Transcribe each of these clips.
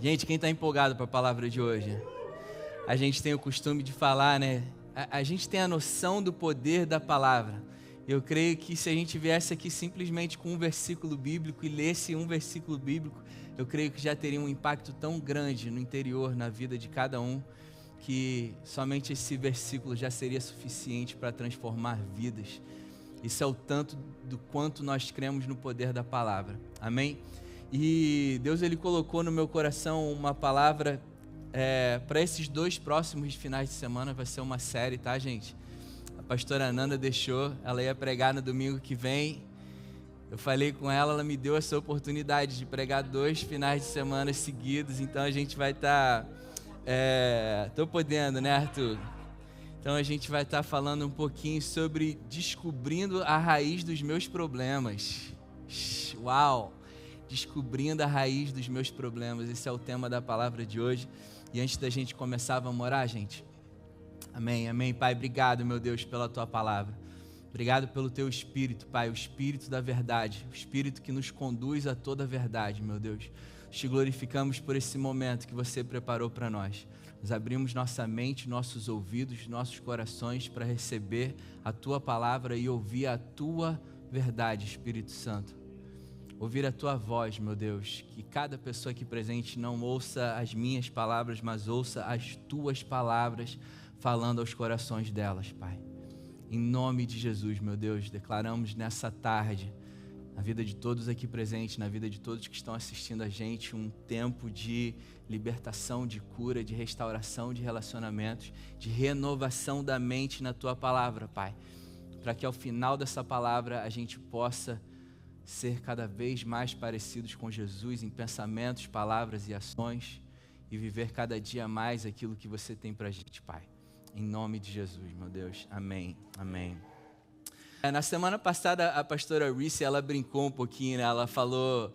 Gente, quem está empolgado para a palavra de hoje? A gente tem o costume de falar, né? A gente tem a noção do poder da palavra. Eu creio que se a gente viesse aqui simplesmente com um versículo bíblico e lesse um versículo bíblico, eu creio que já teria um impacto tão grande no interior, na vida de cada um, que somente esse versículo já seria suficiente para transformar vidas. Isso é o tanto do quanto nós cremos no poder da palavra. Amém? E Deus, Ele colocou no meu coração uma palavra para esses 2 próximos finais de semana. Vai ser uma série, tá, gente? A pastora Nanda deixou, ela ia pregar no domingo que vem. Eu falei com ela, ela me deu essa oportunidade de pregar 2 finais de semana seguidos. Então a gente vai estar... tô podendo, né, Arthur? Então a gente vai estar falando um pouquinho sobre descobrindo a raiz dos meus problemas. Uau! Descobrindo a raiz dos meus problemas. Esse é o tema da palavra de hoje. E antes da gente começar, vamos orar, gente? Amém, amém. Pai, obrigado, meu Deus, pela Tua palavra. Obrigado pelo Teu Espírito, Pai, o Espírito da verdade, o Espírito que nos conduz a toda a verdade, meu Deus. Te glorificamos por esse momento que Você preparou para nós. Nós abrimos nossa mente, nossos ouvidos, nossos corações para receber a Tua palavra e ouvir a Tua verdade, Espírito Santo. Ouvir a Tua voz, meu Deus, que cada pessoa aqui presente não ouça as minhas palavras, mas ouça as Tuas palavras falando aos corações delas, Pai. Em nome de Jesus, meu Deus, declaramos nessa tarde, na vida de todos aqui presentes, na vida de todos que estão assistindo a gente, um tempo de libertação, de cura, de restauração de relacionamentos, de renovação da mente na Tua palavra, Pai. Para que ao final dessa palavra a gente possa ser cada vez mais parecidos com Jesus em pensamentos, palavras e ações e viver cada dia mais aquilo que Você tem para a gente, Pai. Em nome de Jesus, meu Deus. Amém. Amém. Na semana passada, a pastora Reese, ela brincou um pouquinho, né? Ela falou,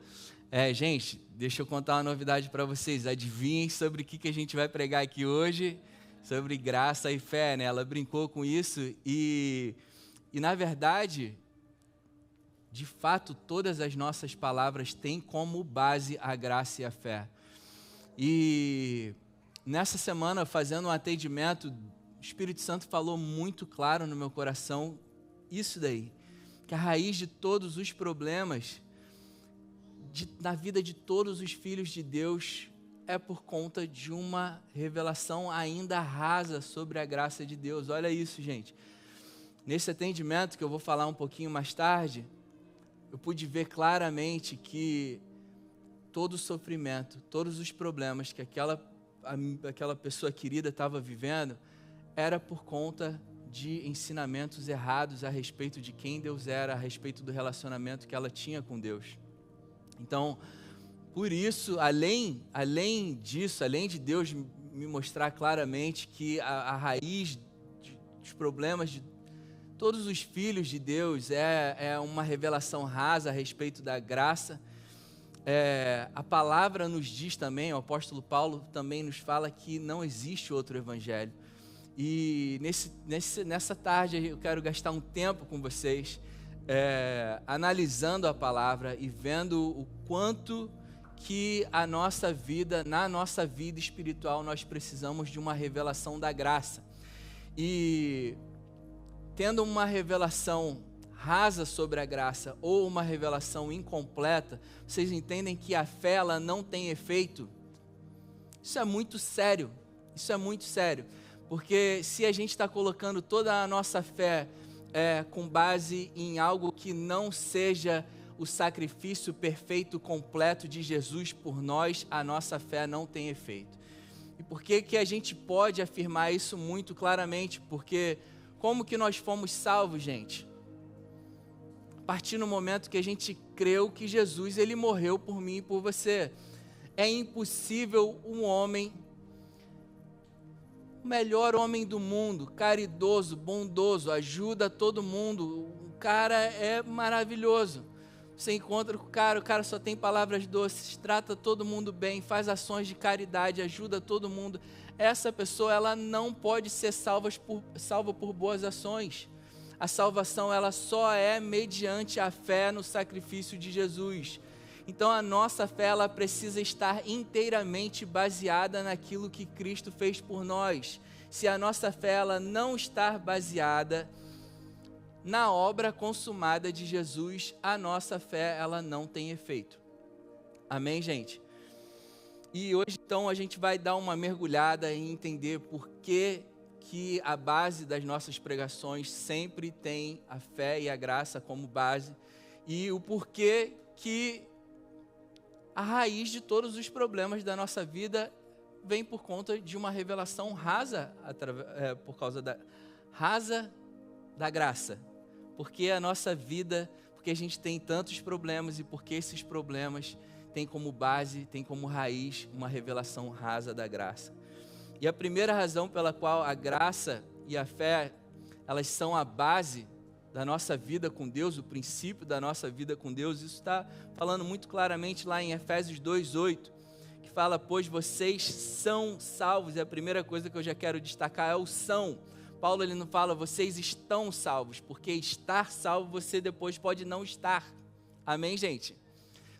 gente, deixa eu contar uma novidade para vocês. Adivinhem sobre o que a gente vai pregar aqui hoje, sobre graça e fé, né? Ela brincou com isso e na verdade... De fato, todas as nossas palavras têm como base a graça e a fé. E nessa semana, fazendo um atendimento, o Espírito Santo falou muito claro no meu coração isso daí. Que a raiz de todos os problemas na vida de todos os filhos de Deus é por conta de uma revelação ainda rasa sobre a graça de Deus. Olha isso, gente. Nesse atendimento, que eu vou falar um pouquinho mais tarde, eu pude ver claramente que todo o sofrimento, todos os problemas que aquela pessoa querida estava vivendo, era por conta de ensinamentos errados a respeito de quem Deus era, a respeito do relacionamento que ela tinha com Deus. Então, por isso, além disso, além de Deus me mostrar claramente que a raiz dos problemas de todos os filhos de Deus é uma revelação rasa a respeito da graça. A palavra nos diz também, o apóstolo Paulo também nos fala que não existe outro evangelho. E nessa tarde eu quero gastar um tempo com vocês, analisando a palavra e vendo o quanto que na nossa vida espiritual, nós precisamos de uma revelação da graça. E tendo uma revelação rasa sobre a graça ou uma revelação incompleta, vocês entendem que a fé ela não tem efeito? Isso é muito sério, porque se a gente está colocando toda a nossa fé com base em algo que não seja o sacrifício perfeito, completo de Jesus por nós, a nossa fé não tem efeito. E por que a gente pode afirmar isso muito claramente? Porque como que nós fomos salvos, gente? A partir do momento que a gente creu que Jesus, Ele morreu por mim e por você. É impossível um homem, o melhor homem do mundo, caridoso, bondoso, ajuda todo mundo, o cara é maravilhoso. Você encontra com o cara só tem palavras doces, trata todo mundo bem, faz ações de caridade, ajuda todo mundo. Essa pessoa, ela não pode ser salva por boas ações. A salvação, ela só é mediante a fé no sacrifício de Jesus. Então a nossa fé, ela precisa estar inteiramente baseada naquilo que Cristo fez por nós. Se a nossa fé, ela não estar baseada na obra consumada de Jesus, a nossa fé, ela não tem efeito. Amém, gente? E hoje, então, a gente vai dar uma mergulhada e entender por que a base das nossas pregações sempre tem a fé e a graça como base, e o porquê que a raiz de todos os problemas da nossa vida vem por conta de uma revelação rasa, por causa da graça. Porque a nossa vida, porque a gente tem tantos problemas e porque esses problemas têm como base, têm como raiz uma revelação rasa da graça. E a primeira razão pela qual a graça e a fé, elas são a base da nossa vida com Deus, o princípio da nossa vida com Deus, isso está falando muito claramente lá em Efésios 2:8, que fala, pois vocês são salvos, e a primeira coisa que eu já quero destacar é o são. Paulo, ele não fala, vocês estão salvos, porque estar salvo você depois pode não estar. Amém, gente?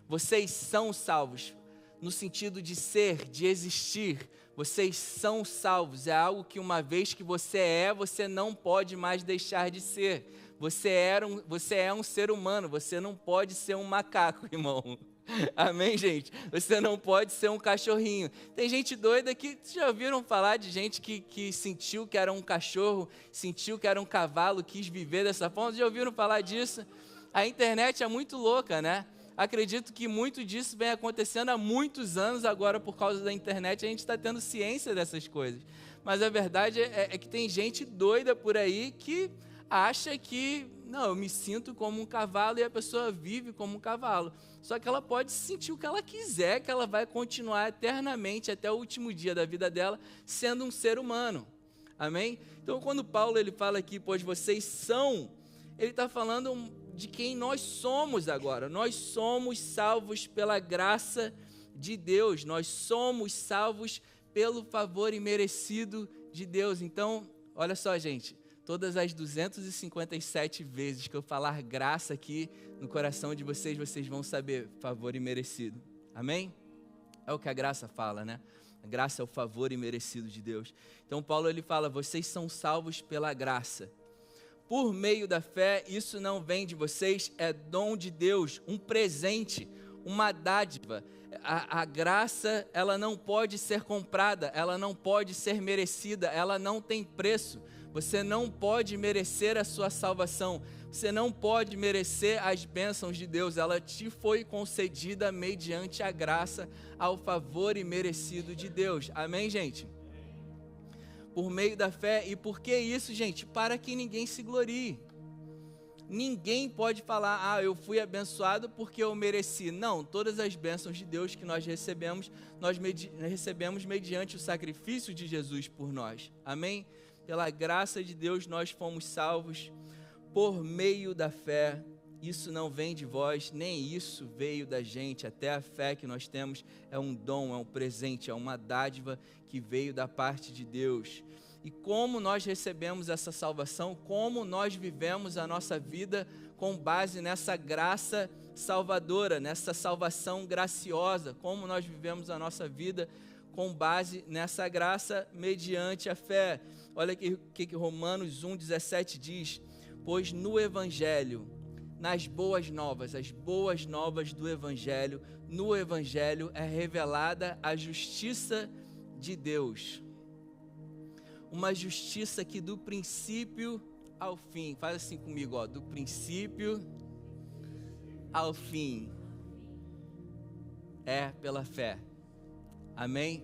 Vocês são salvos, no sentido de ser, de existir. Vocês são salvos, é algo que uma vez que você não pode mais deixar de ser. Você é um ser humano, você não pode ser um macaco, irmão. Amém, gente? Você não pode ser um cachorrinho. Tem gente doida que, vocês já ouviram falar de gente que sentiu que era um cachorro, sentiu que era um cavalo, quis viver dessa forma? Vocês já ouviram falar disso? A internet é muito louca, né? Acredito que muito disso vem acontecendo há muitos anos, agora por causa da internet a gente está tendo ciência dessas coisas. Mas a verdade é que tem gente doida por aí que acha que, não, eu me sinto como um cavalo e a pessoa vive como um cavalo. Só que ela pode sentir o que ela quiser, que ela vai continuar eternamente até o último dia da vida dela sendo um ser humano. Amém? Então quando Paulo ele fala aqui, pois vocês são, ele está falando de quem nós somos agora. Nós somos salvos pela graça de Deus. Nós somos salvos pelo favor imerecido de Deus. Então, olha só, gente. Todas as 257 vezes que eu falar graça aqui no coração de vocês, vocês vão saber favor imerecido. Amém? É o que a graça fala, né? A graça é o favor imerecido de Deus. Então, Paulo ele fala, vocês são salvos pela graça. Por meio da fé, isso não vem de vocês, é dom de Deus, um presente, uma dádiva. A graça, ela não pode ser comprada, ela não pode ser merecida, ela não tem preço. Você não pode merecer a sua salvação, você não pode merecer as bênçãos de Deus, ela te foi concedida mediante a graça, ao favor imerecido de Deus. Amém, gente? Por meio da fé. E por que isso, gente? Para que ninguém se glorie. Ninguém pode falar, eu fui abençoado porque eu mereci. Não, todas as bênçãos de Deus que nós recebemos mediante o sacrifício de Jesus por nós. Amém? Pela graça de Deus nós fomos salvos por meio da fé. Isso não vem de vós, nem isso veio da gente. Até a fé que nós temos é um dom, é um presente, é uma dádiva que veio da parte de Deus. E como nós recebemos essa salvação, como nós vivemos a nossa vida com base nessa graça salvadora, nessa salvação graciosa, como nós vivemos a nossa vida com base nessa graça mediante a fé. Olha o que Romanos 1,17 diz, pois no Evangelho, nas boas novas, as boas novas do Evangelho, no Evangelho é revelada a justiça de Deus. Uma justiça que do princípio ao fim, faz assim comigo, do princípio ao fim, é pela fé. Amém?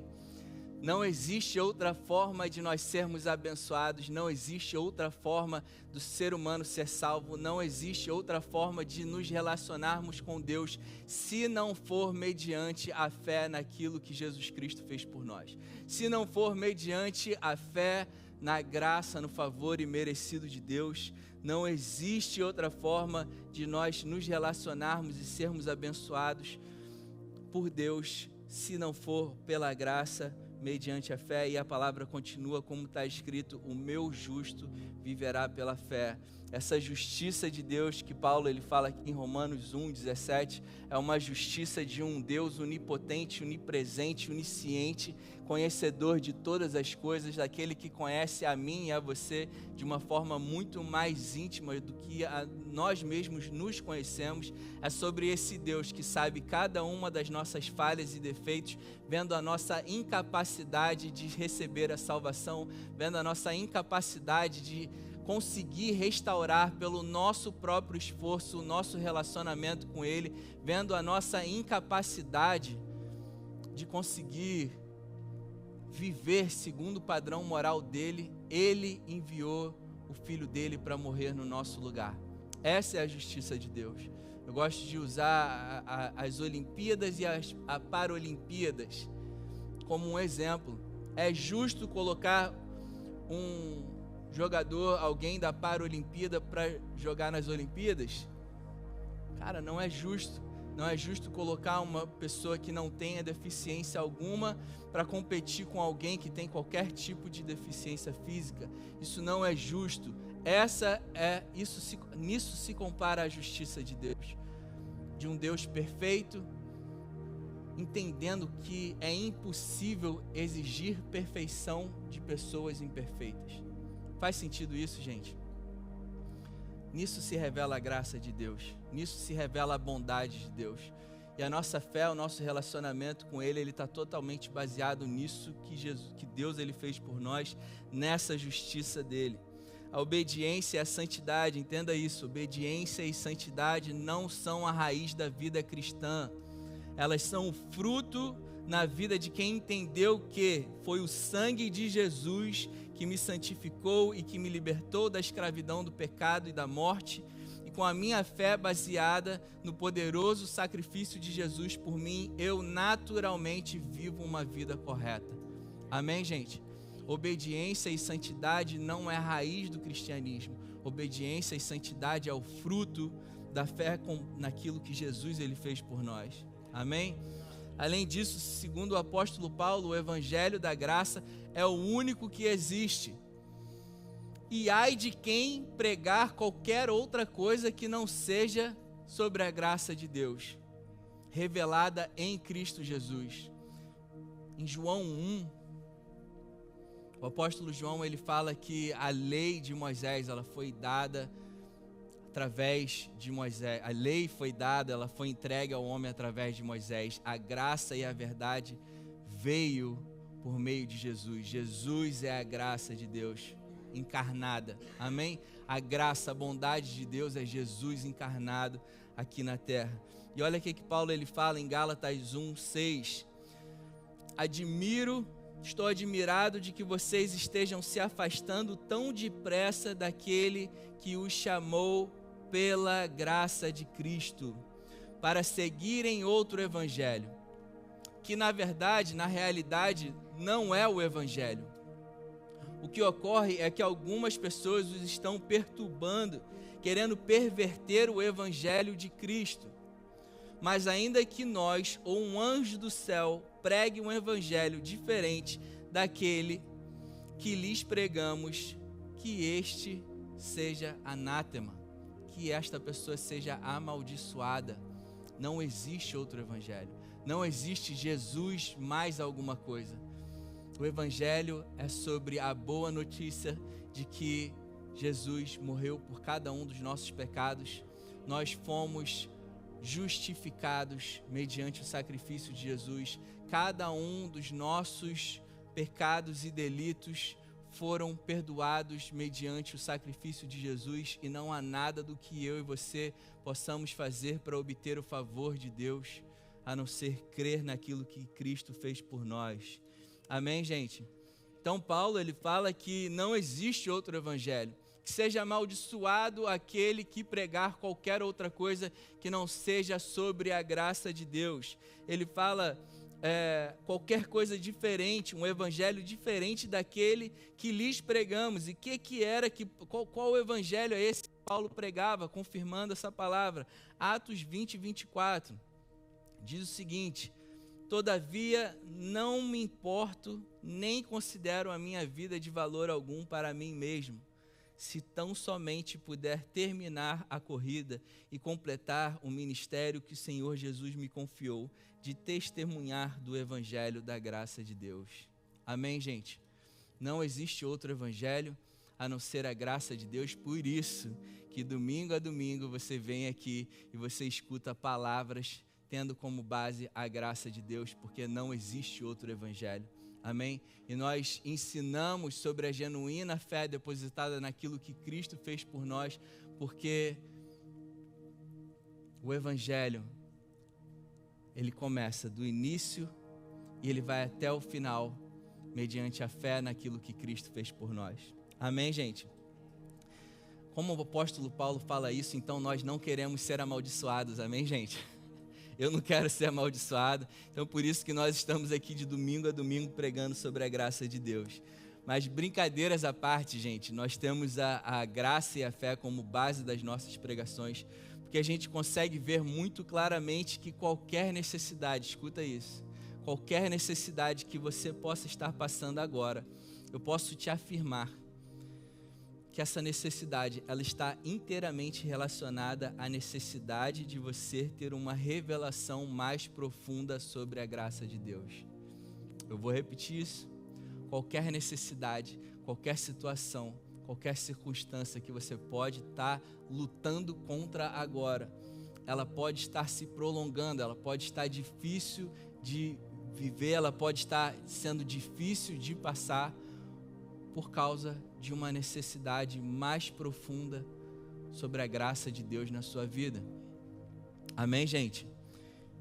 Não existe outra forma de nós sermos abençoados, não existe outra forma do ser humano ser salvo, não existe outra forma de nos relacionarmos com Deus, se não for mediante a fé naquilo que Jesus Cristo fez por nós. Se não for mediante a fé na graça, no favor imerecido de Deus, não existe outra forma de nós nos relacionarmos e sermos abençoados por Deus, se não for pela graça mediante a fé, e a palavra continua como está escrito: o meu justo viverá pela fé. Essa justiça de Deus que Paulo ele fala aqui em Romanos 1:17 é uma justiça de um Deus onipotente, onipresente, onisciente, conhecedor de todas as coisas, daquele que conhece a mim e a você de uma forma muito mais íntima do que nós mesmos nos conhecemos. É sobre esse Deus que sabe cada uma das nossas falhas e defeitos, vendo a nossa incapacidade de receber a salvação, vendo a nossa incapacidade de conseguir restaurar pelo nosso próprio esforço o nosso relacionamento com Ele, vendo a nossa incapacidade de conseguir viver segundo o padrão moral dele. Ele enviou o Filho dele para morrer no nosso lugar. Essa é a justiça de Deus. Eu gosto de usar as Olimpíadas e as Paralimpíadas como um exemplo. É justo colocar um jogador, alguém da Paralimpíada para jogar nas Olimpíadas? Cara, não é justo. Não é justo colocar uma pessoa que não tenha deficiência alguma para competir com alguém que tem qualquer tipo de deficiência física. Isso não é justo. Nisso se compara a justiça de Deus. De um Deus perfeito, entendendo que é impossível exigir perfeição de pessoas imperfeitas. Faz sentido isso, gente? Nisso se revela a graça de Deus. Nisso se revela a bondade de Deus. E a nossa fé, o nosso relacionamento com Ele, ele está totalmente baseado nisso que Deus ele fez por nós, nessa justiça dele. A obediência e a santidade, entenda isso, obediência e santidade não são a raiz da vida cristã. Elas são o fruto na vida de quem entendeu que foi o sangue de Jesus que me santificou e que me libertou da escravidão do pecado e da morte, e com a minha fé baseada no poderoso sacrifício de Jesus por mim, eu naturalmente vivo uma vida correta. Amém, gente? Obediência e santidade não é a raiz do cristianismo. Obediência e santidade é o fruto da fé naquilo que Jesus ele fez por nós. Amém? Além disso, segundo o apóstolo Paulo, o evangelho da graça é o único que existe. E ai de quem pregar qualquer outra coisa que não seja sobre a graça de Deus, revelada em Cristo Jesus. Em João 1, o apóstolo João ele fala que a lei de Moisés ela foi dada através de Moisés. A lei foi dada, ela foi entregue ao homem através de Moisés. A graça e a verdade veio por meio de Jesus. Jesus é a graça de Deus encarnada. Amém? A graça, a bondade de Deus é Jesus encarnado aqui na terra. E olha o que Paulo ele fala em Gálatas 1:6. Estou admirado de que vocês estejam se afastando tão depressa daquele que os chamou pela graça de Cristo, para seguirem outro evangelho, que na verdade, na realidade, não é o evangelho. O que ocorre é que algumas pessoas os estão perturbando, querendo perverter o evangelho de Cristo. Mas ainda que nós ou um anjo do céu pregue um evangelho diferente daquele que lhes pregamos, que este seja anátema, que esta pessoa seja amaldiçoada. Não existe outro evangelho. Não existe Jesus mais alguma coisa. O evangelho é sobre a boa notícia de que Jesus morreu por cada um dos nossos pecados. Nós fomos justificados mediante o sacrifício de Jesus. Cada um dos nossos pecados e delitos foram perdoados mediante o sacrifício de Jesus, e não há nada do que eu e você possamos fazer para obter o favor de Deus, a não ser crer naquilo que Cristo fez por nós. Amém, gente? Então Paulo ele fala que não existe outro evangelho, que seja amaldiçoado aquele que pregar qualquer outra coisa que não seja sobre a graça de Deus. Ele fala qualquer coisa diferente, um evangelho diferente daquele que lhes pregamos. E qual evangelho é esse que Paulo pregava, confirmando essa palavra? Atos 20:24 diz o seguinte: Todavia, não me importo, nem considero a minha vida de valor algum para mim mesmo, se tão somente puder terminar a corrida e completar o ministério que o Senhor Jesus me confiou, de testemunhar do Evangelho da graça de Deus. Amém, gente? Não existe outro Evangelho a não ser a graça de Deus, por isso que domingo a domingo você vem aqui e você escuta palavras tendo como base a graça de Deus, porque não existe outro evangelho. Amém? E nós ensinamos sobre a genuína fé depositada naquilo que Cristo fez por nós, porque o evangelho, ele começa do início e ele vai até o final, mediante a fé naquilo que Cristo fez por nós. Amém, gente? Como o apóstolo Paulo fala isso, então nós não queremos ser amaldiçoados. Amém, gente? Eu não quero ser amaldiçoado, então por isso que nós estamos aqui de domingo a domingo pregando sobre a graça de Deus. Mas brincadeiras à parte, gente, nós temos a graça e a fé como base das nossas pregações, porque a gente consegue ver muito claramente que qualquer necessidade, escuta isso, qualquer necessidade que você possa estar passando agora, eu posso te afirmar que essa necessidade, ela está inteiramente relacionada à necessidade de você ter uma revelação mais profunda sobre a graça de Deus. Eu vou repetir isso. Qualquer necessidade, qualquer situação, qualquer circunstância que você pode estar lutando contra agora, ela pode estar se prolongando, ela pode estar difícil de viver, ela pode estar sendo difícil de passar por causa de uma necessidade mais profunda sobre a graça de Deus na sua vida. Amém, gente?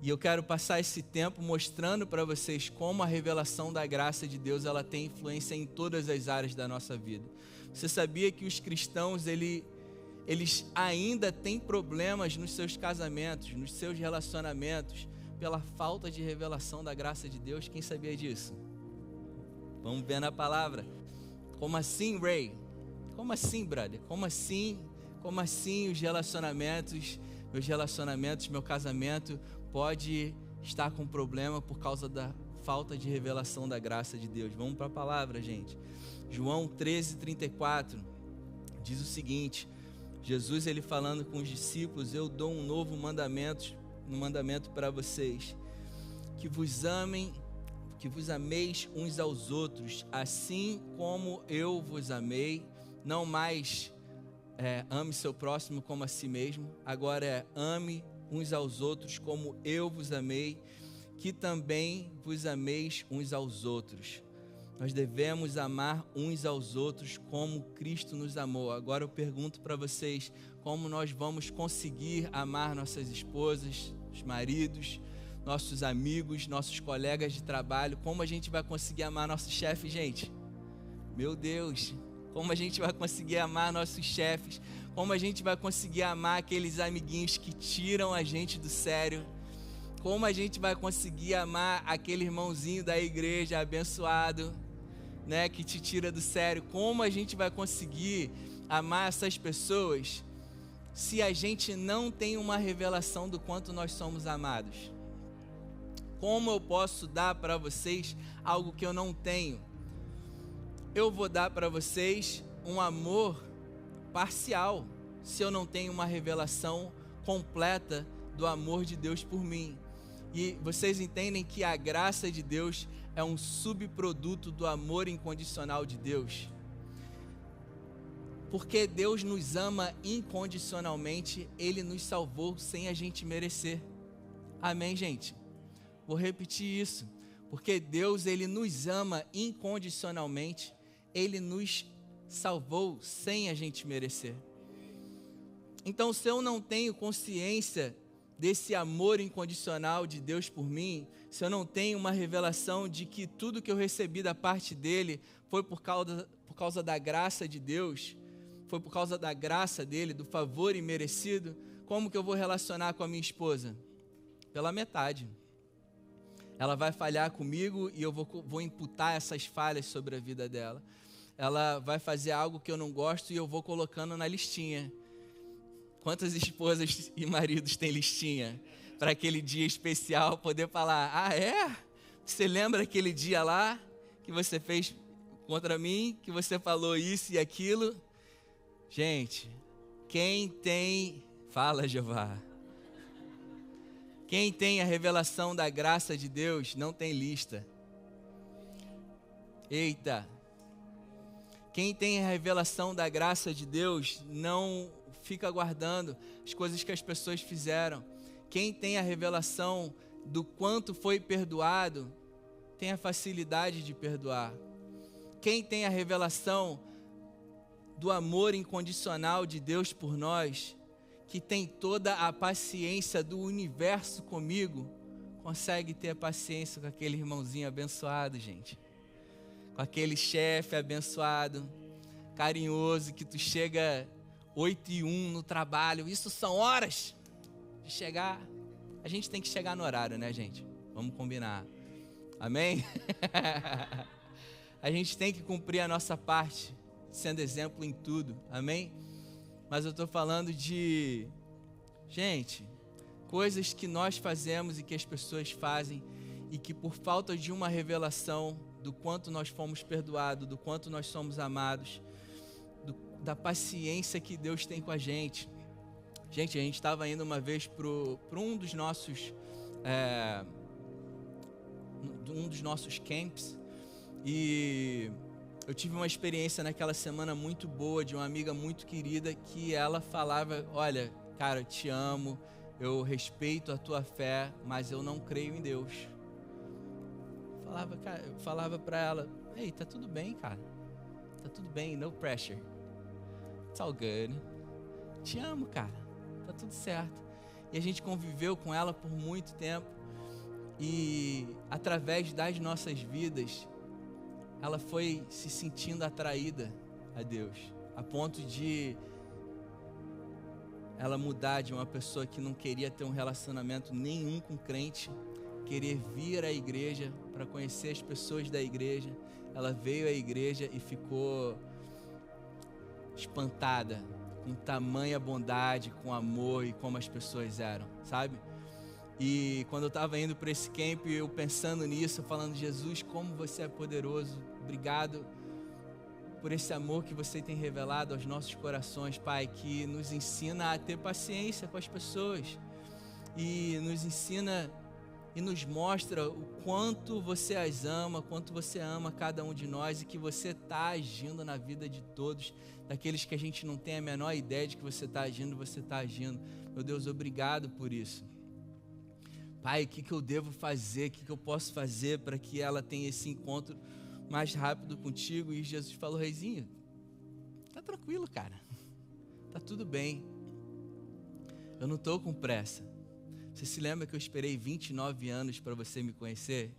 E eu quero passar esse tempo mostrando para vocês como a revelação da graça de Deus, ela tem influência em todas as áreas da nossa vida. Você sabia que os cristãos, eles ainda têm problemas nos seus casamentos, nos seus relacionamentos, pela falta de revelação da graça de Deus? Quem sabia disso? Vamos ver na palavra. Como assim, Ray? Como assim, brother? Como assim? Como assim os relacionamentos, meus relacionamentos, meu casamento pode estar com problema por causa da falta de revelação da graça de Deus? Vamos para a palavra, gente. João 13:34 diz o seguinte: Jesus, ele falando com os discípulos: eu dou um novo mandamento para vocês, que vos amem, que vos ameis uns aos outros, assim como eu vos amei. Não mais ame seu próximo como a si mesmo, agora ame uns aos outros como eu vos amei, que também vos ameis uns aos outros. Nós devemos amar uns aos outros como Cristo nos amou. Agora eu pergunto para vocês, como nós vamos conseguir amar nossas esposas, os maridos, nossos amigos, nossos colegas de trabalho? Como a gente vai conseguir amar nosso chefe, gente? Meu Deus, como a gente vai conseguir amar nossos chefes? Como a gente vai conseguir amar aqueles amiguinhos que tiram a gente do sério? Como a gente vai conseguir amar aquele irmãozinho da igreja abençoado, né, que te tira do sério? Como a gente vai conseguir amar essas pessoas se a gente não tem uma revelação do quanto nós somos amados? Como eu posso dar para vocês algo que eu não tenho? Eu vou dar para vocês um amor parcial se eu não tenho uma revelação completa do amor de Deus por mim. E vocês entendem que a graça de Deus é um subproduto do amor incondicional de Deus? Porque Deus nos ama incondicionalmente, Ele nos salvou sem a gente merecer. Amém, gente? Vou repetir isso. Porque Deus, Ele nos ama incondicionalmente, Ele nos salvou sem a gente merecer. Então, se eu não tenho consciência desse amor incondicional de Deus por mim, se eu não tenho uma revelação de que tudo que eu recebi da parte dele foi por causa da graça de Deus, foi por causa da graça dele, do favor imerecido, como que eu vou relacionar com a minha esposa? Pela metade. Ela vai falhar comigo e eu vou imputar essas falhas sobre a vida dela. Ela vai fazer algo que eu não gosto e eu vou colocando na listinha. Quantas esposas e maridos têm listinha? para aquele dia especial, poder falar: ah, é? Você lembra aquele dia lá que você fez contra mim, que você falou isso e aquilo? Gente, quem tem... Fala, Jeová. Quem tem a revelação da graça de Deus não tem lista. Eita! Quem tem a revelação da graça de Deus não fica guardando as coisas que as pessoas fizeram. Quem tem a revelação do quanto foi perdoado, tem a facilidade de perdoar. Quem tem a revelação do amor incondicional de Deus por nós, que tem toda a paciência do universo comigo, consegue ter paciência com aquele irmãozinho abençoado, gente. Com aquele chefe abençoado, carinhoso, que tu chega 8h01 no trabalho. Isso são horas de chegar. A gente tem que chegar no horário, né, gente? Vamos combinar. Amém? A gente tem que cumprir a nossa parte, sendo exemplo em tudo. Amém? Mas eu estou falando de, gente, coisas que nós fazemos e que as pessoas fazem e que por falta de uma revelação do quanto nós fomos perdoados, do quanto nós somos amados, da paciência que Deus tem com a gente. Gente, a gente estava indo uma vez para um dos nossos camps, e eu tive uma experiência naquela semana muito boa de uma amiga muito querida, que ela falava: olha, cara, eu te amo, eu respeito a tua fé, mas eu não creio em Deus. Eu falava para ela: ei, tá tudo bem, cara, tá tudo bem, no pressure, it's all good, te amo, cara, tá tudo certo. E a gente conviveu com ela por muito tempo, e através das nossas vidas, ela foi se sentindo atraída a Deus, a ponto de ela mudar de uma pessoa que não queria ter um relacionamento nenhum com crente, querer vir à igreja para conhecer as pessoas da igreja. Ela veio à igreja e ficou espantada com tamanha bondade, com amor e como as pessoas eram, sabe? E quando eu estava indo para esse camp, eu pensando nisso, falando: Jesus, como você é poderoso, obrigado por esse amor que você tem revelado aos nossos corações, Pai, que nos ensina a ter paciência com as pessoas, e nos ensina e nos mostra o quanto você as ama, quanto você ama cada um de nós, e que você está agindo na vida de todos, daqueles que a gente não tem a menor ideia de que você está agindo, você está agindo. Meu Deus, obrigado por isso. Pai, o que eu devo fazer, o que eu posso fazer para que ela tenha esse encontro mais rápido contigo? E Jesus falou: Reizinho, tá tranquilo, cara, tá tudo bem, eu não estou com pressa. Você se lembra que eu esperei 29 anos para você me conhecer?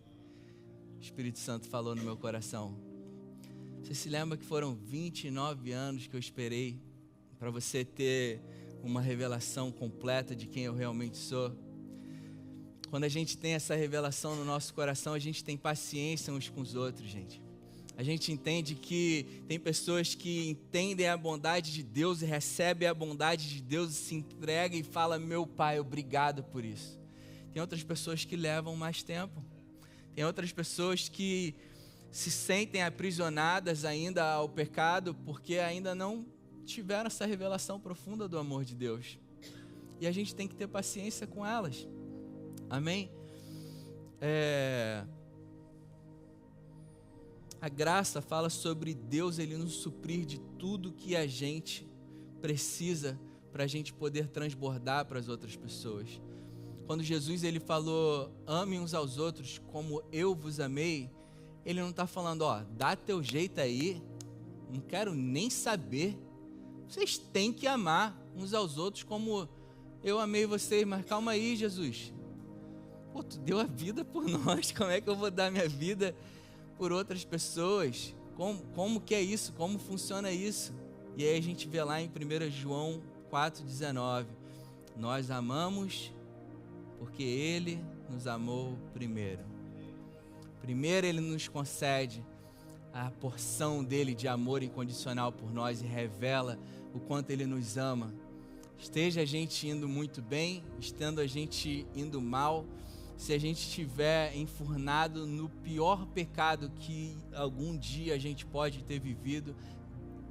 O Espírito Santo falou no meu coração. Você se lembra que foram 29 anos que eu esperei para você ter uma revelação completa de quem eu realmente sou? Quando a gente tem essa revelação no nosso coração, a gente tem paciência uns com os outros, gente. A gente entende que tem pessoas que entendem a bondade de Deus e recebem a bondade de Deus e se entregam e falam: meu Pai, obrigado por isso. Tem outras pessoas que levam mais tempo. Tem outras pessoas que se sentem aprisionadas ainda ao pecado porque ainda não tiveram essa revelação profunda do amor de Deus. E a gente tem que ter paciência com elas. Amém? A graça fala sobre Deus, Ele nos suprir de tudo que a gente precisa para a gente poder transbordar para as outras pessoas. Quando Jesus ele falou: amem uns aos outros como eu vos amei, Ele não está falando: ó, dá teu jeito aí, não quero nem saber. Vocês têm que amar uns aos outros como eu amei vocês. Mas calma aí, Jesus. Pô, tu deu a vida por nós, como é que eu vou dar minha vida por outras pessoas? Como que é isso? Como funciona isso? E aí a gente vê lá em 1 João 4,19: nós amamos porque Ele nos amou primeiro. Primeiro Ele nos concede a porção dele de amor incondicional por nós e revela o quanto Ele nos ama. esteja a gente indo muito bem, estando a gente indo mal, se a gente estiver enfurnado no pior pecado que algum dia a gente pode ter vivido,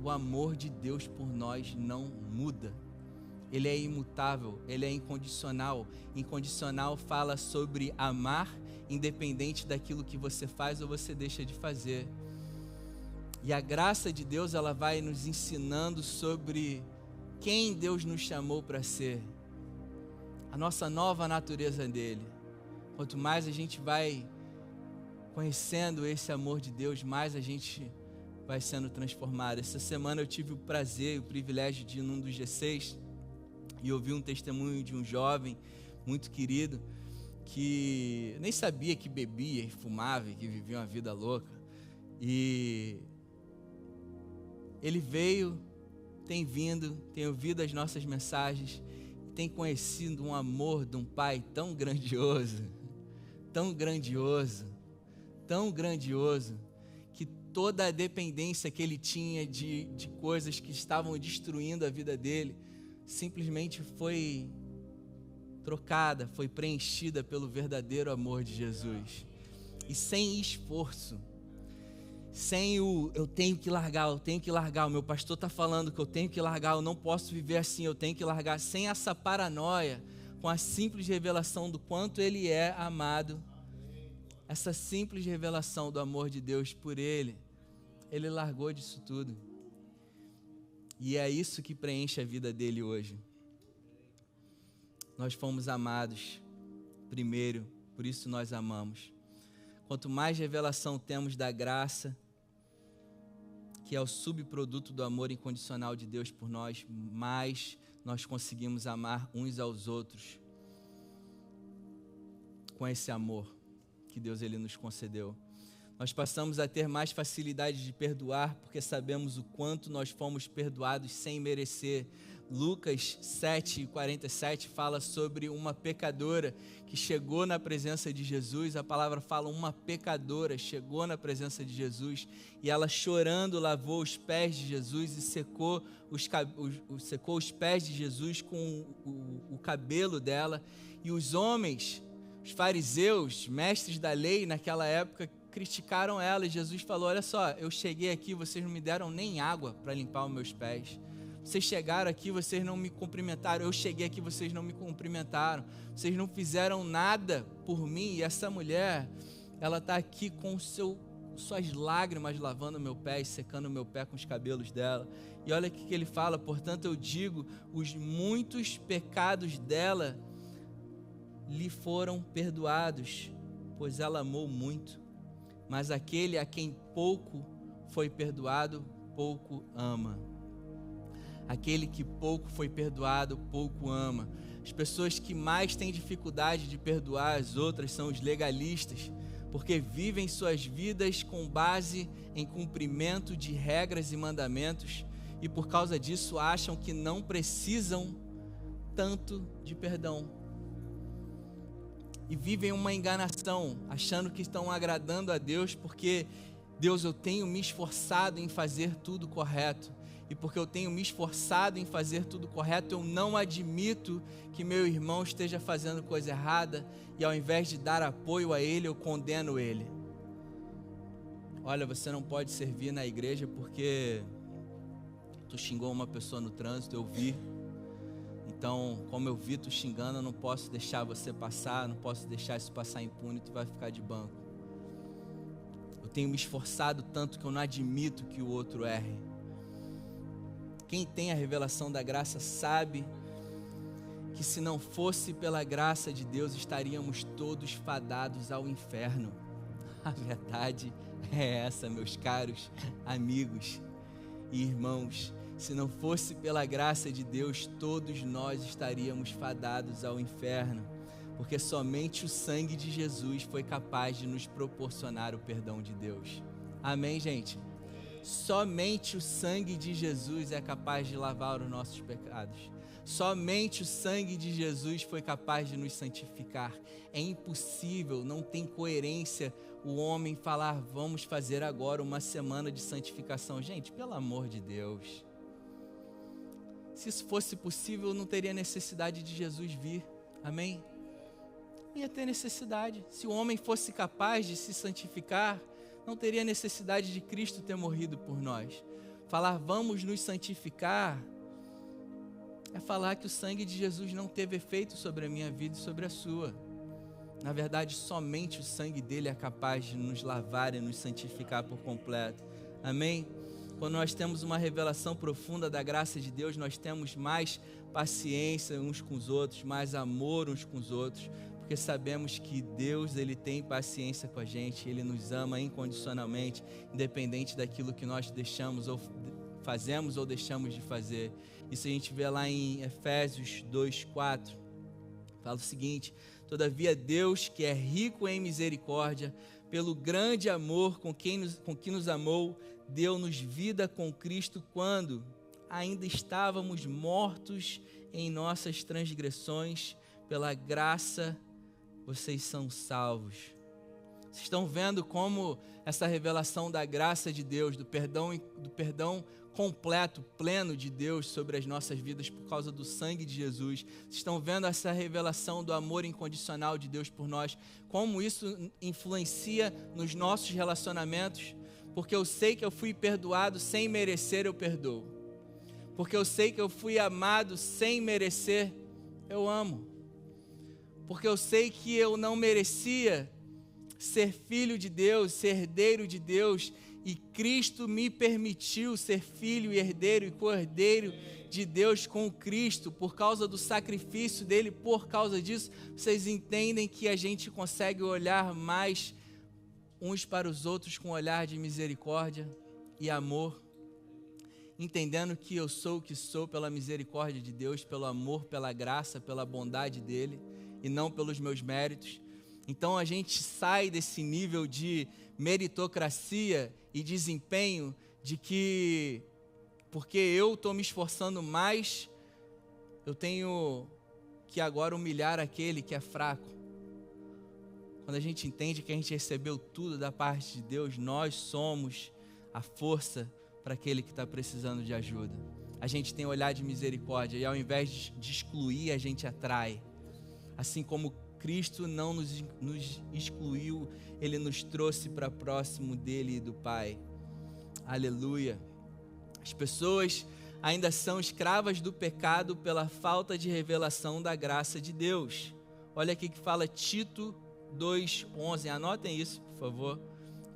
o amor de Deus por nós não muda. Ele é imutável, ele é incondicional. Incondicional fala sobre amar independente daquilo que você faz ou você deixa de fazer. E a graça de Deus, ela vai nos ensinando sobre quem Deus nos chamou para ser, a nossa nova natureza dele. Quanto mais a gente vai conhecendo esse amor de Deus, mais a gente vai sendo transformado. Essa semana eu tive o prazer e o privilégio de ir num dos G6 e ouvi um testemunho de um jovem muito querido que nem sabia que bebia e fumava e que vivia uma vida louca. E ele veio, tem vindo, tem ouvido as nossas mensagens, tem conhecido um amor de um pai tão grandioso, tão grandioso, tão grandioso, que toda a dependência que ele tinha de coisas que estavam destruindo a vida dele, simplesmente foi trocada, foi preenchida pelo verdadeiro amor de Jesus. E sem esforço, sem eu tenho que largar, o meu pastor está falando que eu tenho que largar, eu não posso viver assim, eu tenho que largar, sem essa paranoia, com a simples revelação do quanto ele é amado, essa simples revelação do amor de Deus por ele largou disso tudo. E é isso que preenche a vida dele hoje. Nós fomos amados primeiro, por isso nós amamos. Quanto mais revelação temos da graça, que é o subproduto do amor incondicional de Deus por nós, mais nós conseguimos amar uns aos outros com esse amor que Deus ele nos concedeu. Nós passamos a ter mais facilidade de perdoar porque sabemos o quanto nós fomos perdoados sem merecer. Lucas 7:47 fala sobre uma pecadora que chegou na presença de Jesus. A palavra fala uma pecadora chegou na presença de Jesus e ela chorando lavou os pés de Jesus e secou os pés de Jesus com o cabelo dela. E os homens, os fariseus, mestres da lei naquela época, criticaram ela e Jesus falou: olha só, eu cheguei aqui, vocês não me deram nem água para limpar os meus pés. Vocês chegaram aqui, vocês não me cumprimentaram. Eu cheguei aqui, vocês não me cumprimentaram. Vocês não fizeram nada por mim. E essa mulher, ela está aqui com suas lágrimas lavando meu pé e secando meu pé com os cabelos dela. E olha o que ele fala: portanto eu digo, os muitos pecados dela lhe foram perdoados, pois ela amou muito. Mas aquele a quem pouco foi perdoado, pouco ama. Aquele que pouco foi perdoado, pouco ama. As pessoas que mais têm dificuldade de perdoar as outras são os legalistas, porque vivem suas vidas com base em cumprimento de regras e mandamentos, e por causa disso acham que não precisam tanto de perdão. E vivem uma enganação, achando que estão agradando a Deus, porque Deus, eu tenho me esforçado em fazer tudo correto. E porque eu tenho me esforçado em fazer tudo correto, eu não admito que meu irmão esteja fazendo coisa errada, e ao invés de dar apoio a ele, eu condeno ele. Olha, você não pode servir na igreja porque tu xingou uma pessoa no trânsito, eu vi. Então, como eu vi tu xingando, eu não posso deixar você passar, não posso deixar isso passar impune, tu vai ficar de banco. Eu tenho me esforçado tanto que eu não admito que o outro erre. Quem tem a revelação da graça sabe que se não fosse pela graça de Deus, estaríamos todos fadados ao inferno. A verdade é essa, meus caros amigos e irmãos. Se não fosse pela graça de Deus, todos nós estaríamos fadados ao inferno, porque somente o sangue de Jesus foi capaz de nos proporcionar o perdão de Deus. Amém, gente? Somente o sangue de Jesus é capaz de lavar os nossos pecados. Somente o sangue de Jesus foi capaz de nos santificar. É impossível, não tem coerência o homem falar: vamos fazer agora uma semana de santificação. Gente, pelo amor de Deus. Se isso fosse possível, eu não teria necessidade de Jesus vir. Amém? Não ia ter necessidade. Se o homem fosse capaz de se santificar, não teria necessidade de Cristo ter morrido por nós. Falar vamos nos santificar é falar que o sangue de Jesus não teve efeito sobre a minha vida e sobre a sua. Na verdade, somente o sangue dele é capaz de nos lavar e nos santificar por completo. Amém? Quando nós temos uma revelação profunda da graça de Deus, nós temos mais paciência uns com os outros, mais amor uns com os outros, porque sabemos que Deus, ele tem paciência com a gente, ele nos ama incondicionalmente, independente daquilo que nós deixamos ou fazemos ou deixamos de fazer. Isso a gente vê lá em Efésios 2:4, fala o seguinte: todavia Deus, que é rico em misericórdia, pelo grande amor com que nos amou, deu-nos vida com Cristo quando ainda estávamos mortos em nossas transgressões, pela graça vocês são salvos. Vocês estão vendo como essa revelação da graça de Deus, do perdão completo, pleno de Deus sobre as nossas vidas por causa do sangue de Jesus. Vocês estão vendo essa revelação do amor incondicional de Deus por nós, como isso influencia nos nossos relacionamentos, porque eu sei que eu fui perdoado sem merecer, eu perdoo. Porque eu sei que eu fui amado sem merecer, eu amo. Porque eu sei que eu não merecia ser filho de Deus, ser herdeiro de Deus, e Cristo me permitiu ser filho e herdeiro e co-herdeiro de Deus com Cristo, por causa do sacrifício dele. Por causa disso, vocês entendem que a gente consegue olhar mais uns para os outros com um olhar de misericórdia e amor, entendendo que eu sou o que sou pela misericórdia de Deus, pelo amor, pela graça, pela bondade dele, e não pelos meus méritos. Então a gente sai desse nível de meritocracia e desempenho, de que porque eu estou me esforçando mais, eu tenho que agora humilhar aquele que é fraco. Quando a gente entende que a gente recebeu tudo da parte de Deus, nós somos a força para aquele que está precisando de ajuda. A gente tem olhar de misericórdia, e ao invés de excluir, a gente atrai. Assim como Cristo não nos excluiu, ele nos trouxe para próximo dele e do Pai. Aleluia. As pessoas ainda são escravas do pecado pela falta de revelação da graça de Deus. Olha aqui que fala Tito 2:11. Anotem isso, por favor.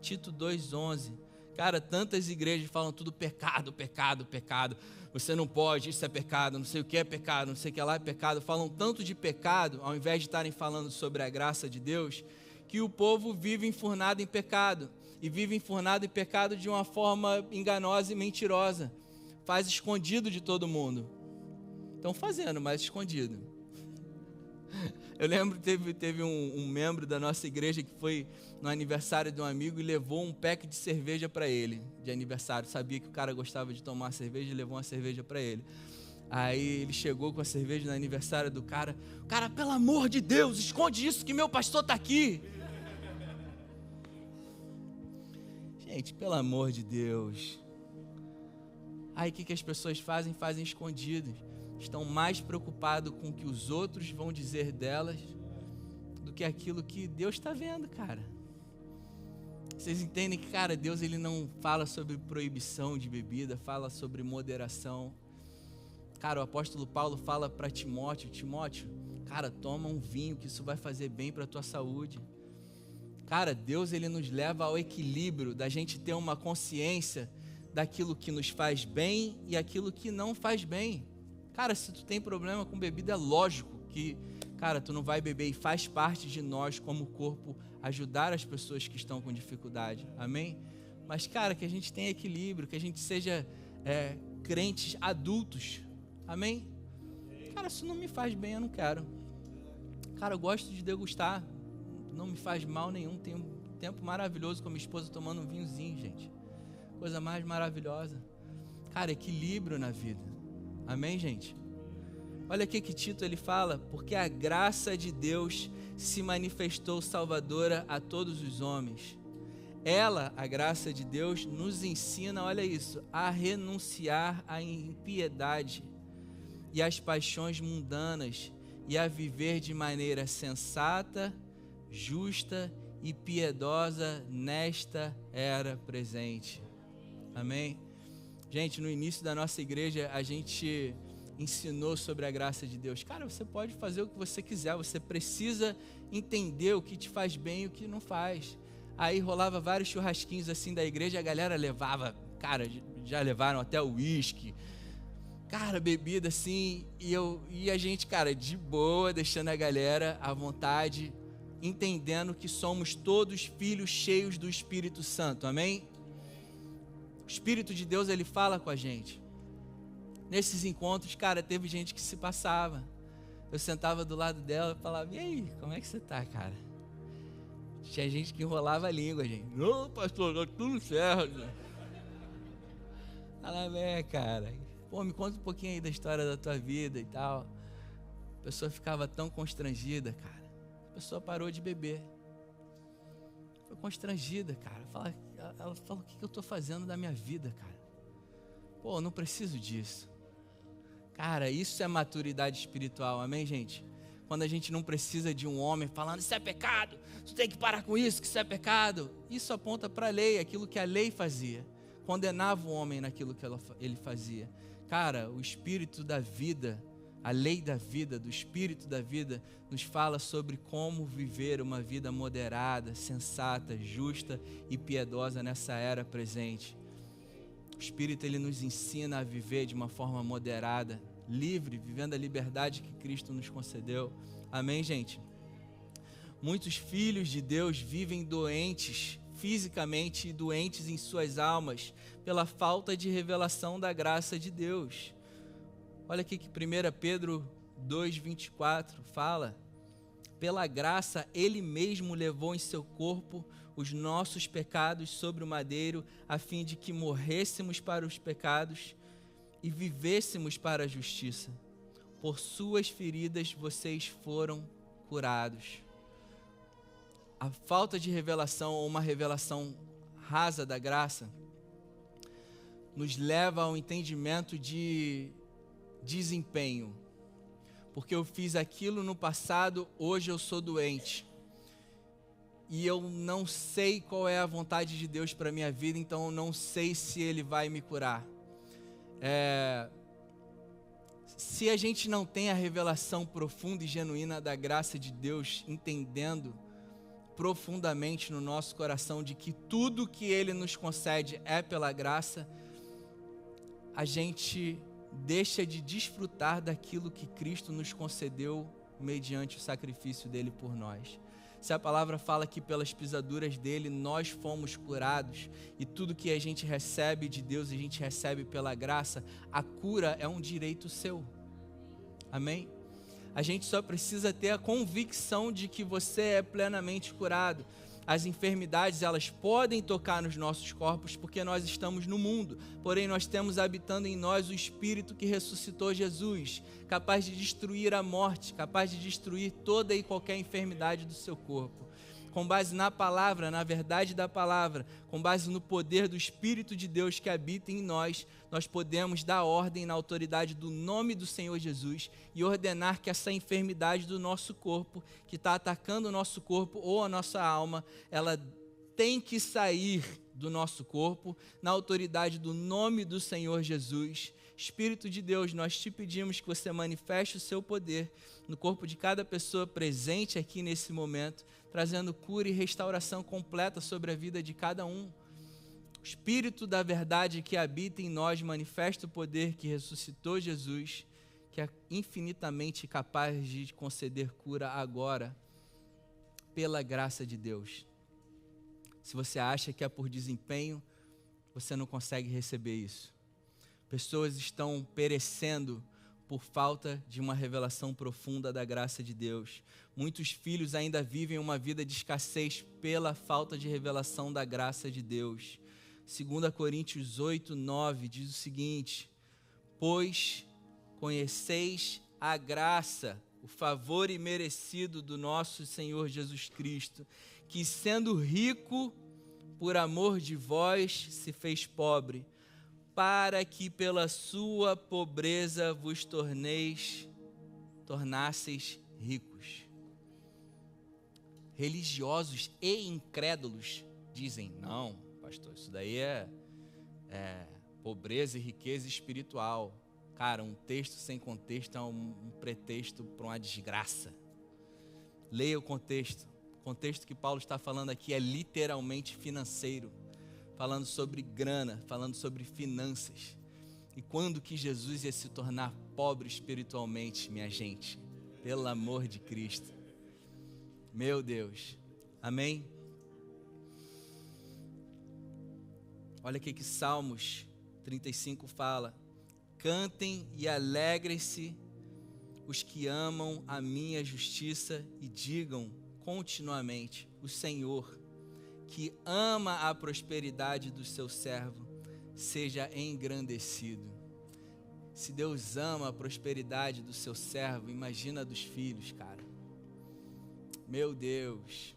Tito 2:11. Cara, tantas igrejas falam tudo pecado, pecado, pecado. Você não pode, isso é pecado, não sei o que é pecado, não sei o que lá é pecado. Falam tanto de pecado, ao invés de estarem falando sobre a graça de Deus, que o povo vive enfurnado em pecado. E vive enfurnado em pecado de uma forma enganosa e mentirosa. Faz escondido de todo mundo. Estão fazendo, mas escondido. Eu lembro que teve um membro da nossa igreja que foi no aniversário de um amigo e levou um pack de cerveja para ele, de aniversário. Sabia que o cara gostava de tomar cerveja e levou uma cerveja para ele. Aí ele chegou com a cerveja no aniversário do cara. O cara, pelo amor de Deus, esconde isso que meu pastor está aqui. Gente, pelo amor de Deus. Aí o que as pessoas fazem? Fazem escondidos. Estão mais preocupados com o que os outros vão dizer delas do que aquilo que Deus está vendo, cara. Vocês entendem que, cara, Deus ele não fala sobre proibição de bebida, fala sobre moderação. Cara, o apóstolo Paulo fala para Timóteo, cara, toma um vinho que isso vai fazer bem para a tua saúde. Cara, Deus ele nos leva ao equilíbrio da gente ter uma consciência daquilo que nos faz bem e aquilo que não faz bem. Cara, se tu tem problema com bebida, é lógico que, cara, tu não vai beber, e faz parte de nós como corpo ajudar as pessoas que estão com dificuldade, amém? Mas, cara, que a gente tenha equilíbrio, que a gente seja crentes adultos, amém? Cara, isso não me faz bem, eu não quero. Cara, eu gosto de degustar, não me faz mal nenhum, tenho um tempo maravilhoso com a minha esposa tomando um vinhozinho, gente, coisa mais maravilhosa. Cara, equilíbrio na vida. Amém, gente? Olha aqui que Tito ele fala, porque a graça de Deus se manifestou salvadora a todos os homens. Ela, a graça de Deus, nos ensina, olha isso, a renunciar à impiedade e as paixões mundanas, e a viver de maneira sensata, justa e piedosa nesta era presente. Amém? Gente, no início da nossa igreja, a gente ensinou sobre a graça de Deus. Cara, você pode fazer o que você quiser, você precisa entender o que te faz bem e o que não faz. Aí rolava vários churrasquinhos assim da igreja, a galera levava, cara, já levaram até o uísque, cara, bebida assim, e a gente, cara, de boa, deixando a galera à vontade, entendendo que somos todos filhos cheios do Espírito Santo, amém? O Espírito de Deus, ele fala com a gente. Nesses encontros, cara, teve gente que se passava. Eu sentava do lado dela e falava, e aí, como é que você tá, cara? Tinha gente que enrolava a língua, gente. Não, pastor, tá tudo certo. Falava, cara, pô, me conta um pouquinho aí da história da tua vida e tal. A pessoa ficava tão constrangida, cara. A pessoa parou de beber. Foi constrangida, cara. Ela falou, o que eu tô fazendo da minha vida, cara? Pô, eu não preciso disso. Cara, isso é maturidade espiritual, amém, gente? Quando a gente não precisa de um homem falando, isso é pecado, tu tem que parar com isso, que isso é pecado. Isso aponta para a lei, aquilo que a lei fazia. Condenava o homem naquilo que ele fazia. Cara, o Espírito da vida, a lei da vida, do Espírito da vida, nos fala sobre como viver uma vida moderada, sensata, justa e piedosa nessa era presente. O Espírito, ele nos ensina a viver de uma forma moderada, livre, vivendo a liberdade que Cristo nos concedeu. Amém, gente? Muitos filhos de Deus vivem doentes fisicamente e doentes em suas almas pela falta de revelação da graça de Deus. Olha aqui que 1 Pedro 2,24 fala: pela graça ele mesmo levou em seu corpo os nossos pecados sobre o madeiro, a fim de que morrêssemos para os pecados e vivêssemos para a justiça. Por suas feridas vocês foram curados. A falta de revelação ou uma revelação rasa da graça nos leva ao entendimento de desempenho. Porque eu fiz aquilo no passado, hoje eu sou doente. E eu não sei qual é a vontade de Deus para a minha vida, então eu não sei se Ele vai me curar. Se a gente não tem a revelação profunda e genuína da graça de Deus, entendendo profundamente no nosso coração de que tudo que Ele nos concede é pela graça, a gente deixa de desfrutar daquilo que Cristo nos concedeu mediante o sacrifício dele por nós. Se a palavra fala que pelas pisaduras dele nós fomos curados, e tudo que a gente recebe de Deus, a gente recebe pela graça, a cura é um direito seu. Amém? A gente só precisa ter a convicção de que você é plenamente curado. As enfermidades, elas podem tocar nos nossos corpos porque nós estamos no mundo, porém nós temos habitando em nós o Espírito que ressuscitou Jesus, capaz de destruir a morte, capaz de destruir toda e qualquer enfermidade do seu corpo. Com base na palavra, na verdade da palavra, com base no poder do Espírito de Deus que habita em nós, nós podemos dar ordem na autoridade do nome do Senhor Jesus e ordenar que essa enfermidade do nosso corpo, que está atacando o nosso corpo ou a nossa alma, ela tem que sair do nosso corpo, na autoridade do nome do Senhor Jesus. Espírito de Deus, nós te pedimos que você manifeste o seu poder no corpo de cada pessoa presente aqui nesse momento, trazendo cura e restauração completa sobre a vida de cada um. O Espírito da verdade que habita em nós manifesta o poder que ressuscitou Jesus, que é infinitamente capaz de conceder cura agora, pela graça de Deus. Se você acha que é por desempenho, você não consegue receber isso. Pessoas estão perecendo por falta de uma revelação profunda da graça de Deus. Muitos filhos ainda vivem uma vida de escassez pela falta de revelação da graça de Deus. 2 Coríntios 8:9 diz o seguinte: pois conheceis a graça, o favor imerecido do nosso Senhor Jesus Cristo, que sendo rico, por amor de vós, se fez pobre, para que pela sua pobreza vos tornasseis ricos. Religiosos e incrédulos dizem, não, pastor, isso daí é pobreza e riqueza espiritual. Cara, um texto sem contexto é um pretexto para uma desgraça. Leia o contexto. O contexto que Paulo está falando aqui é literalmente financeiro, falando sobre grana, falando sobre finanças. E quando que Jesus ia se tornar pobre espiritualmente, minha gente? Pelo amor de Cristo. Meu Deus. Amém? Olha o que Salmos 35 fala. Cantem e alegrem-se os que amam a minha justiça e digam continuamente, o Senhor, que ama a prosperidade do seu servo, seja engrandecido. Se Deus ama a prosperidade do seu servo, imagina a dos filhos, cara. Meu Deus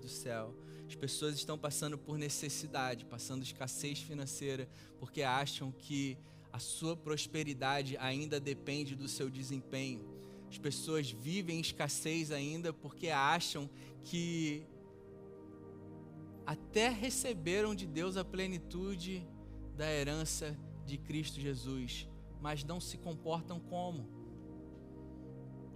do céu. As pessoas estão passando por necessidade, passando escassez financeira, porque acham que a sua prosperidade ainda depende do seu desempenho. As pessoas vivem em escassez ainda porque acham que até receberam de Deus a plenitude da herança de Cristo Jesus, mas não se comportam como?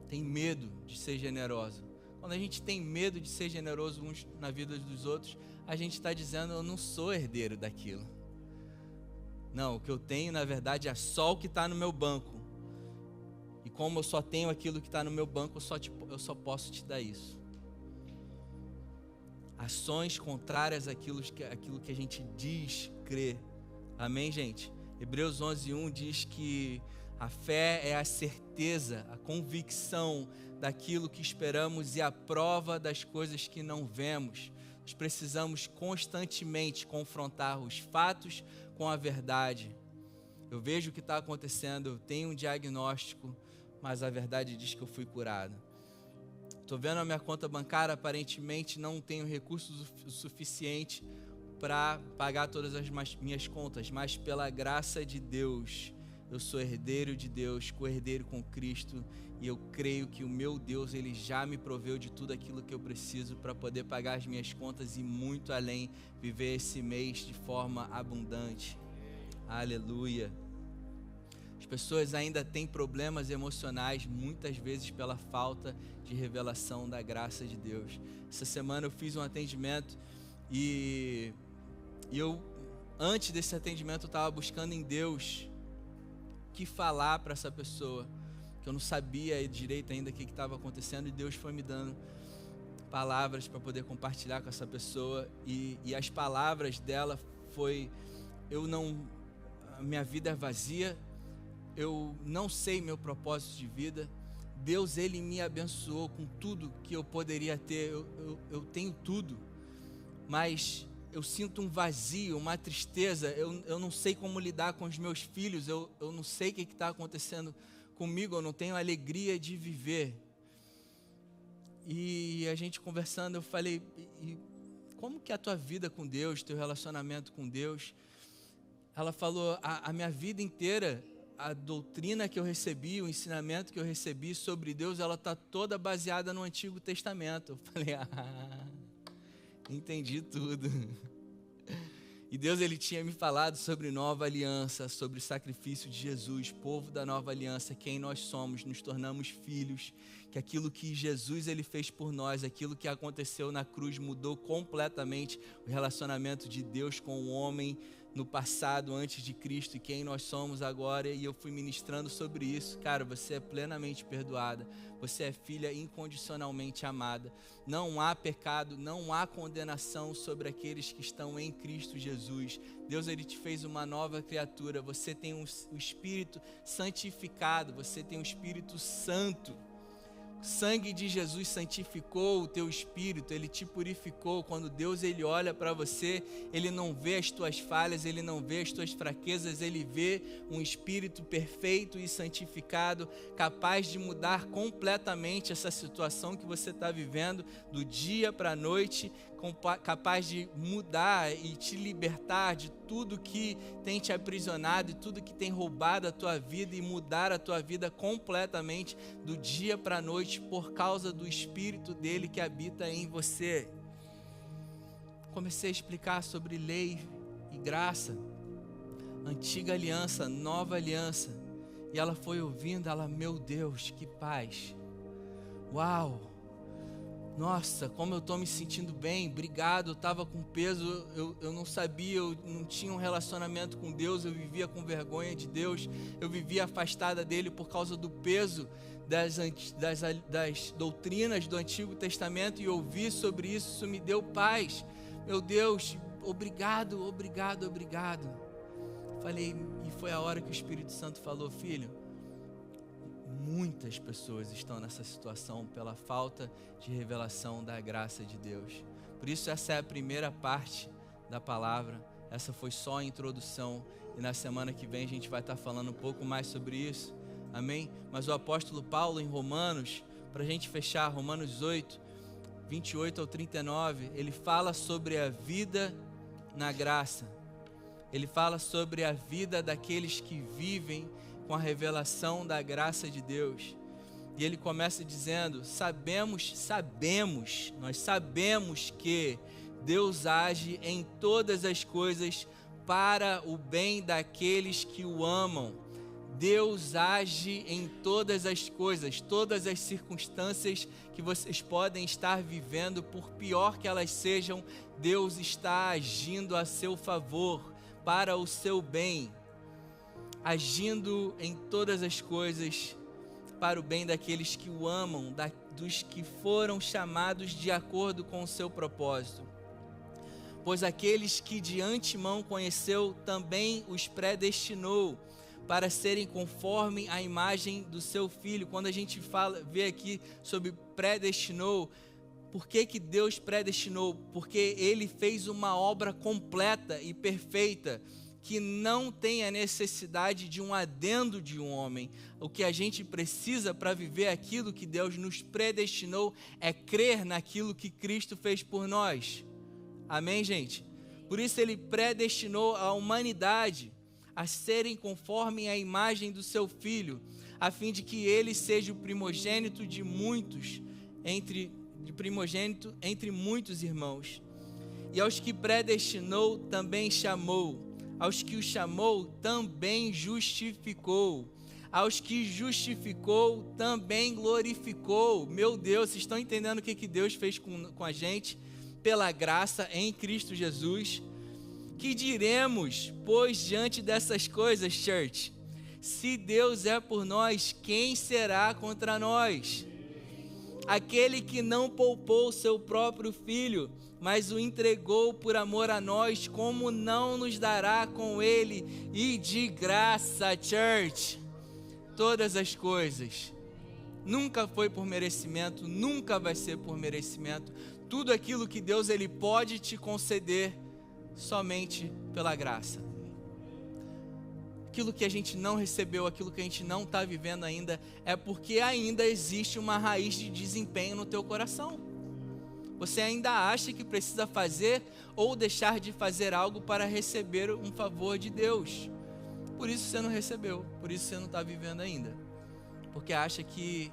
Tem medo de ser generoso. Quando a gente tem medo de ser generoso uns na vida dos outros, a gente está dizendo, eu não sou herdeiro daquilo. Não, o que eu tenho, na verdade, é só o que está no meu banco. E como eu só tenho aquilo que está no meu banco, eu só posso te dar isso. Ações contrárias àquilo que a gente diz crer. Amém, gente? Hebreus 11:1 diz que a fé é a certeza, a convicção daquilo que esperamos e a prova das coisas que não vemos. Nós precisamos constantemente confrontar os fatos com a verdade. Eu vejo o que está acontecendo, eu tenho um diagnóstico, mas a verdade diz que eu fui curado. Estou vendo a minha conta bancária, aparentemente não tenho recursos o suficiente para pagar todas as minhas contas, mas pela graça de Deus, eu sou herdeiro de Deus, co-herdeiro com Cristo, e eu creio que o meu Deus, Ele já me proveu de tudo aquilo que eu preciso para poder pagar as minhas contas e muito além, viver esse mês de forma abundante. Aleluia. As pessoas ainda têm problemas emocionais, muitas vezes pela falta de revelação da graça de Deus. Essa semana eu fiz um atendimento e eu, antes desse atendimento, eu estava buscando em Deus que falar para essa pessoa, que eu não sabia direito ainda o que estava acontecendo, e Deus foi me dando palavras para poder compartilhar com essa pessoa, e as palavras dela foi, minha vida é vazia, eu não sei meu propósito de vida, Deus, Ele me abençoou com tudo que eu poderia ter, eu tenho tudo, mas eu sinto um vazio, uma tristeza, eu não sei como lidar com os meus filhos, eu não sei o que está acontecendo comigo, eu não tenho alegria de viver. E a gente conversando, eu falei, e como que é a tua vida com Deus, teu relacionamento com Deus? Ela falou, a minha vida inteira, a doutrina que eu recebi, o ensinamento que eu recebi sobre Deus, ela está toda baseada no Antigo Testamento. Eu falei, entendi tudo. E Deus, Ele tinha me falado sobre nova aliança, sobre o sacrifício de Jesus, povo da nova aliança, quem nós somos, nos tornamos filhos, que aquilo que Jesus Ele fez por nós, aquilo que aconteceu na cruz mudou completamente o relacionamento de Deus com o homem no passado, antes de Cristo, e quem nós somos agora, e eu fui ministrando sobre isso. Cara, você é plenamente perdoada, você é filha incondicionalmente amada, não há pecado, não há condenação sobre aqueles que estão em Cristo Jesus. Deus, Ele te fez uma nova criatura, você tem o Espírito santificado, você tem o Espírito Santo. O sangue de Jesus santificou o teu espírito, Ele te purificou. Quando Deus, Ele olha para você, Ele não vê as tuas falhas, Ele não vê as tuas fraquezas, Ele vê um espírito perfeito e santificado, capaz de mudar completamente essa situação que você está vivendo, do dia para a noite. capaz de mudar e te libertar de tudo que tem te aprisionado e tudo que tem roubado a tua vida e mudar a tua vida completamente do dia para a noite por causa do Espírito dele que habita em você. Comecei a explicar sobre lei e graça, antiga aliança, nova aliança, e ela foi ouvindo, meu Deus, que paz, uau, nossa, como eu estou me sentindo bem, obrigado, eu estava com peso, eu não sabia, eu não tinha um relacionamento com Deus, eu vivia com vergonha de Deus, eu vivia afastada dele por causa do peso das doutrinas do Antigo Testamento, e ouvir sobre isso me deu paz. Meu Deus, obrigado, obrigado, obrigado. Falei, e foi a hora que o Espírito Santo falou, filho, muitas pessoas estão nessa situação pela falta de revelação da graça de Deus. Por isso essa é a primeira parte da palavra, essa foi só a introdução, e na semana que vem a gente vai estar falando um pouco mais sobre isso, amém? Mas o apóstolo Paulo em Romanos, para a gente fechar, Romanos 8, 28 ao 39, ele fala sobre a vida na graça, ele fala sobre a vida daqueles que vivem com a revelação da graça de Deus. E ele começa dizendo, nós sabemos que Deus age em todas as coisas para o bem daqueles que o amam. Deus age em todas as coisas, todas as circunstâncias que vocês podem estar vivendo, por pior que elas sejam, Deus está agindo a seu favor, para o seu bem. Agindo em todas as coisas para o bem daqueles que o amam, dos que foram chamados de acordo com o seu propósito. Pois aqueles que de antemão conheceu, também os predestinou para serem conforme a imagem do seu Filho. Quando a gente vê aqui sobre predestinou, por que Deus predestinou? Porque Ele fez uma obra completa e perfeita, que não tem a necessidade de um adendo de um homem. O que a gente precisa para viver aquilo que Deus nos predestinou é crer naquilo que Cristo fez por nós. Amém, gente? Por isso Ele predestinou a humanidade a serem conforme a imagem do seu Filho, a fim de que Ele seja o primogênito de muitos, entre muitos irmãos. E aos que predestinou também chamou. Aos que o chamou, também justificou. Aos que justificou, também glorificou. Meu Deus, vocês estão entendendo o que Deus fez com a gente? Pela graça em Cristo Jesus. Que diremos, pois, diante dessas coisas, church? Se Deus é por nós, quem será contra nós? Aquele que não poupou seu próprio Filho, mas o entregou por amor a nós, como não nos dará com ele e de graça, church, todas as coisas? Nunca foi por merecimento, nunca vai ser por merecimento. Tudo aquilo que Deus ele pode te conceder somente pela graça. Aquilo que a gente não recebeu, aquilo que a gente não está vivendo ainda, é porque ainda existe uma raiz de desempenho no teu coração. Você ainda acha que precisa fazer ou deixar de fazer algo para receber um favor de Deus. Por isso você não recebeu, por isso você não está vivendo ainda. Porque acha que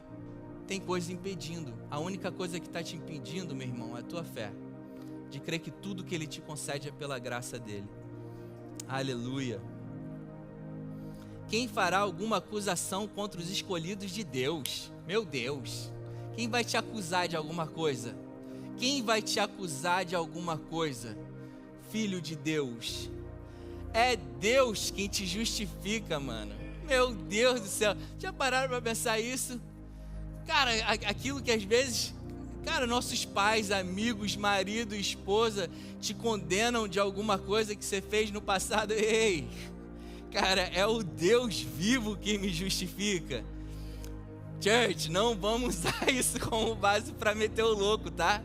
tem coisa impedindo. A única coisa que está te impedindo, meu irmão, é a tua fé. De crer que tudo que Ele te concede é pela graça dEle. Aleluia. Quem fará alguma acusação contra os escolhidos de Deus? Meu Deus. Quem vai te acusar de alguma coisa? Quem vai te acusar de alguma coisa? Filho de Deus. É Deus quem te justifica, mano. Meu Deus do céu. Já pararam para pensar isso? Cara, aquilo que às vezes, cara, nossos pais, amigos, marido, esposa te condenam de alguma coisa que você fez no passado. Ei, cara, é o Deus vivo que me justifica. Church, não vamos usar isso como base para meter o louco, tá?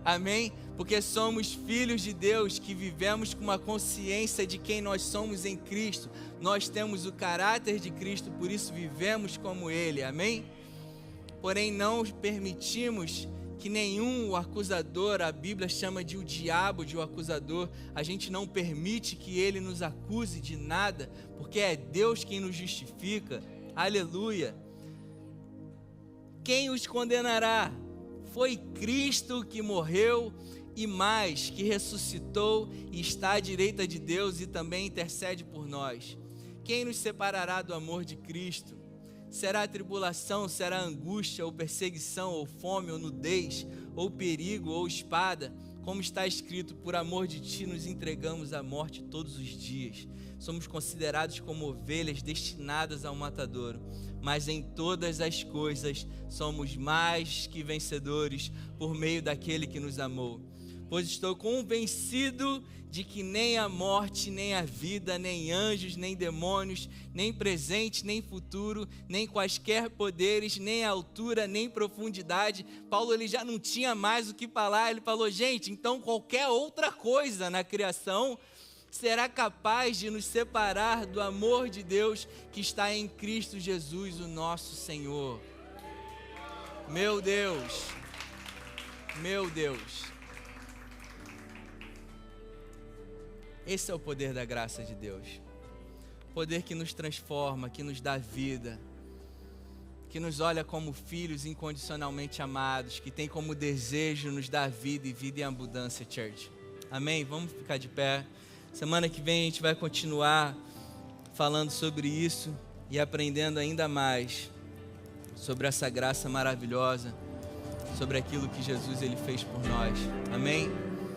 Amém? Porque somos filhos de Deus que vivemos com uma consciência de quem nós somos em Cristo. Nós temos o caráter de Cristo, por isso vivemos como Ele. Amém? Porém, não permitimos que nenhum acusador, a Bíblia chama de o diabo de o acusador, a gente não permite que ele nos acuse de nada, porque é Deus quem nos justifica. Aleluia. Quem os condenará? Foi Cristo que morreu e mais, que ressuscitou e está à direita de Deus e também intercede por nós. Quem nos separará do amor de Cristo? Será tribulação, será angústia, ou perseguição, ou fome, ou nudez, ou perigo, ou espada? Como está escrito, por amor de ti nos entregamos à morte todos os dias. Somos considerados como ovelhas destinadas ao matadouro. Mas em todas as coisas somos mais que vencedores por meio daquele que nos amou. Pois estou convencido de que nem a morte, nem a vida, nem anjos, nem demônios, nem presente, nem futuro, nem quaisquer poderes, nem altura, nem profundidade. Paulo ele já não tinha mais o que falar, ele falou, gente, então qualquer outra coisa na criação será capaz de nos separar do amor de Deus que está em Cristo Jesus, o nosso Senhor. Meu Deus, meu Deus. Esse é o poder da graça de Deus. Poder que nos transforma, que nos dá vida, que nos olha como filhos incondicionalmente amados, que tem como desejo nos dar vida e vida em abundância, church. Amém? Vamos ficar de pé. Semana que vem a gente vai continuar falando sobre isso e aprendendo ainda mais sobre essa graça maravilhosa, sobre aquilo que Jesus ele fez por nós. Amém?